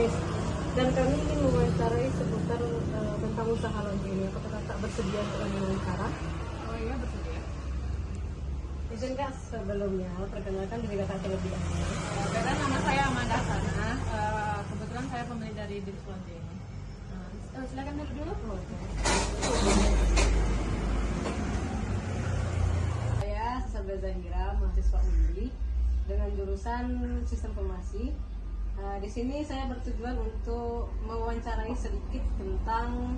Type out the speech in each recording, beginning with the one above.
bisnis. Dan kami ingin mewawancarai seputar tentang usaha laundry ini. Apakah kakak bersedia untuk kami wawancara? Oh iya, bersedia. Izinkan sebelumnya perkenalkan diri kakak terlebih dahulu. Karena nama saya Amanda Sana. Kebetulan saya pemilik dari Birs Laundry ini. Silakan dulu. Saya Sasabel Zahira, mahasiswa UNI dengan jurusan Sistem Informasi. Di sini saya bertujuan untuk mewawancarai sedikit tentang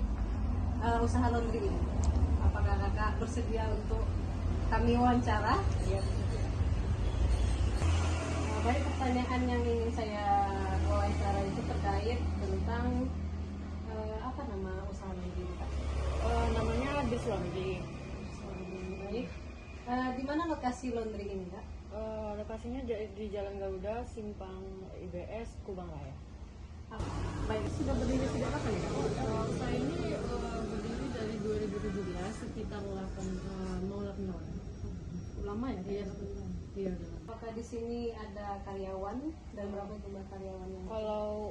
usaha laundry ini. Apakah kakak bersedia untuk kami wawancara? Iya. Baik, pertanyaan yang ingin saya wawancara itu terkait tentang apa nama usaha laundry ini, Kak? Namanya Birs Laundry. Baik. Di mana lokasi laundry ini, Kak? Lokasinya di Jalan Garuda, Simpang IBS, Kubang Raya. Baik, sudah berdiri sejak kapan ya, Kak? Saya ini berdiri dari 2017, sekitar 8 tahun. Lama ya? Iya. Iya. Apakah di sini ada karyawan dan berapa jumlah karyawan yang?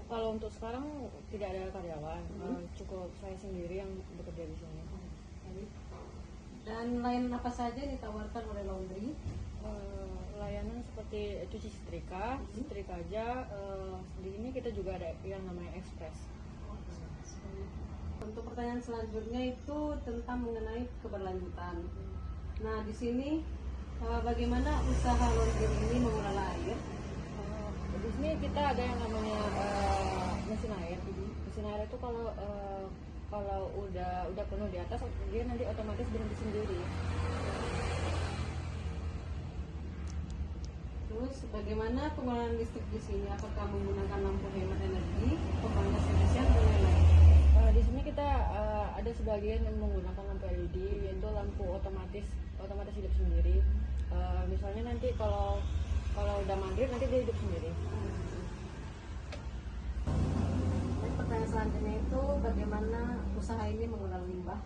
Kalau untuk sekarang tidak ada karyawan, cukup saya sendiri yang bekerja di sini. Dan lain apa saja yang ditawarkan oleh laundry? Layanan seperti cuci setrika, setrika aja. Di sini kita juga ada yang namanya ekspres. Untuk pertanyaan selanjutnya itu tentang mengenai keberlanjutan. Nah, di sini bagaimana usaha laundry ini mengelola air? Di sini kita ada yang namanya mesin air. Mesin air itu kalau udah penuh di atas, dia nanti otomatis berhenti sendiri. Terus bagaimana pengelolaan listrik di sini? Apakah menggunakan lampu hemat energi, pembangkit spesial dan lain-lain? Di sini kita ada sebagian yang menggunakan lampu LED, yaitu lampu otomatis hidup sendiri. Misalnya nanti kalau udah maghrib nanti dia hidup sendiri. Pertanyaan selanjutnya itu bagaimana usaha ini mengelola limbah?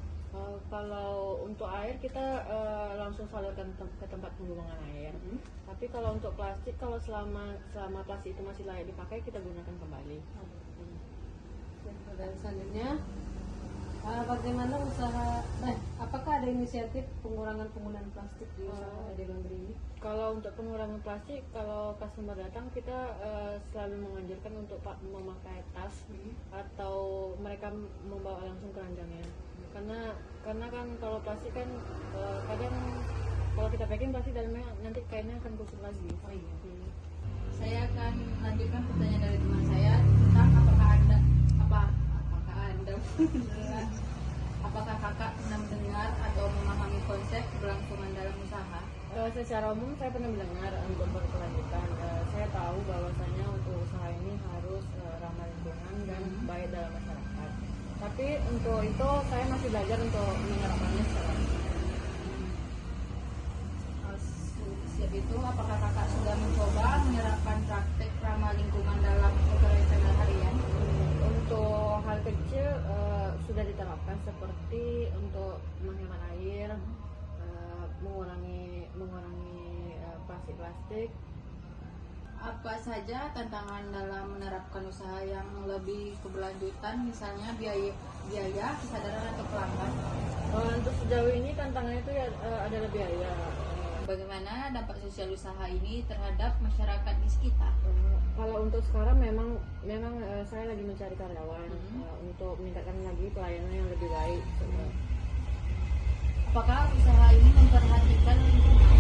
Kalau untuk air kita langsung salurkan ke tempat pembuangan air. Tapi kalau untuk plastik, kalau selama plastik itu masih layak dipakai, kita gunakan kembali. Dan selanjutnya bagaimana usaha? Apakah ada inisiatif pengurangan penggunaan plastik di usaha di laundry ini? Kalau untuk pengurangan plastik, kalau customer datang kita selalu menganjurkan untuk memakai tas atau mereka membawa langsung keranjangnya. Karena kan kalau plastik kan kadang kalau kita packing plastik dalamnya nanti kainnya akan kusut lagi. Oh iya. Saya akan lanjutkan pertanyaan dari teman saya tentang apakah kakak pernah mendengar atau memahami konsep keberlangsungan dalam usaha? Secara umum saya pernah mendengar untuk berkelanjutan. Saya tahu bahwasanya untuk usaha ini harus ramah lingkungan dan baik dalam masyarakat. Tapi untuk itu saya masih belajar untuk menerapkannya secara Siap itu, apakah kakak sudah mencoba menerapkan praktek ramah lingkungan dalam kegiatan harian? Untuk hal kecil sudah diterapkan seperti untuk menghemat air, mengurangi plastik. Apa saja tantangan dalam menerapkan usaha yang lebih keberlanjutan, misalnya biaya, kesadaran atau pelanggan? Untuk sejauh ini tantangannya itu ya, adalah biaya. Bagaimana dampak sosial usaha ini terhadap masyarakat di sekitar? Kalau untuk sekarang memang saya lagi mencari karyawan untuk meningkatkan lagi pelayanan yang lebih baik. Apakah usaha ini memperhatikan lingkungan?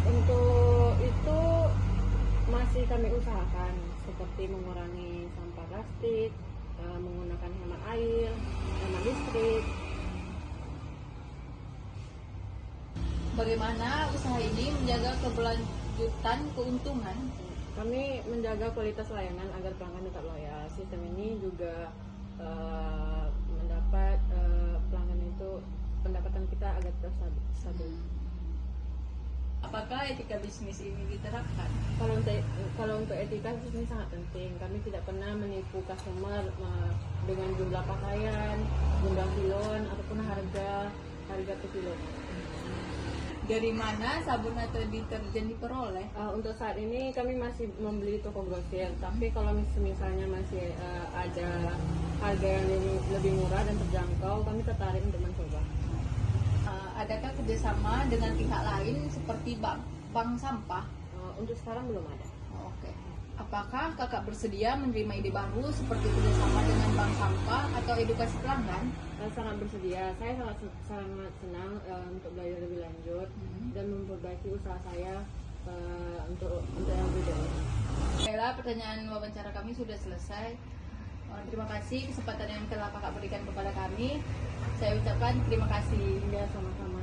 Untuk itu masih kami usahakan seperti mengurangi sampah plastik, menggunakan hemat air, hemat listrik. Bagaimana usaha ini menjaga keberlanjutan keuntungan? Kami menjaga kualitas layanan agar pelanggan tetap loyal. Sistem ini juga mendapat pelanggan itu pendapatan kita agar tetap stabil. Apakah etika bisnis ini diterapkan? Kalau untuk etika bisnis sangat penting. Kami tidak pernah menipu customer dengan jumlah pakaian, jumlah kiloan ataupun harga per kilo. Dari mana sabun atau deterjen diperoleh? Untuk saat ini kami masih membeli di toko grosir, tapi kalau misalnya masih ada harga yang lebih murah dan terjangkau, kami tertarik untuk mencoba. Adakah kerjasama dengan pihak lain seperti bank sampah? Untuk sekarang belum ada. Oke. Apakah kakak bersedia menerima ide baru seperti kerjasama dengan bank sampah atau edukasi pelanggan? Sangat bersedia. Saya sangat senang untuk belajar lebih lanjut dan memperbaiki usaha saya untuk yang berikutnya. Baiklah, pertanyaan wawancara kami sudah selesai. Terima kasih kesempatan yang telah kakak berikan kepada kami. Saya ucapkan terima kasih. Ya, sama-sama.